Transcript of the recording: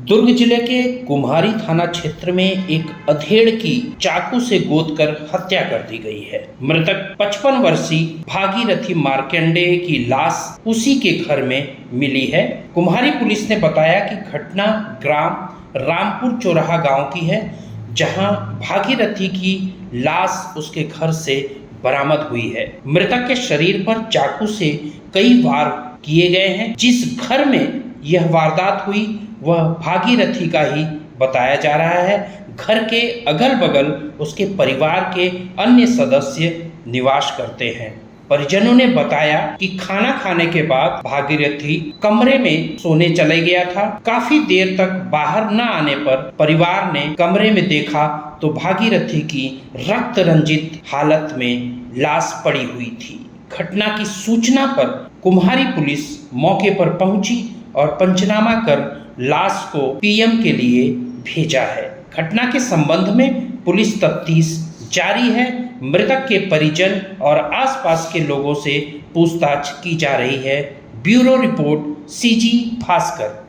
दुर्ग जिले के कुम्हारी थाना क्षेत्र में एक अधेड़ की चाकू से गोदकर हत्या कर दी गई है। मृतक 55 वर्षीय भागीरथी मार्कंडे की लाश उसी के घर में मिली है। कुम्हारी पुलिस ने बताया कि घटना ग्राम रामपुर चौराहा गांव की है, जहां भागीरथी की लाश उसके घर से बरामद हुई है। मृतक के शरीर पर चाकू से कई वार किए गए हैं। जिस घर में यह वारदात हुई वह भागीरथी का ही बताया जा रहा है। घर के अगल बगल उसके परिवार के अन्य सदस्य निवास करते हैं। परिजनों ने बताया कि खाना खाने के बाद भागीरथी कमरे में सोने चले गया था। काफी देर तक बाहर न आने पर परिवार ने कमरे में देखा तो भागीरथी की रक्त रंजित हालत में लाश पड़ी हुई थी। घटना की सूचना पर कुम्हारी पुलिस मौके पर पहुंची और पंचनामा कर लाश को पीएम के लिए भेजा है। घटना के संबंध में पुलिस तफ्तीश जारी है। मृतक के परिजन और आसपास के लोगों से पूछताछ की जा रही है। Bureau report CG Bhaskar.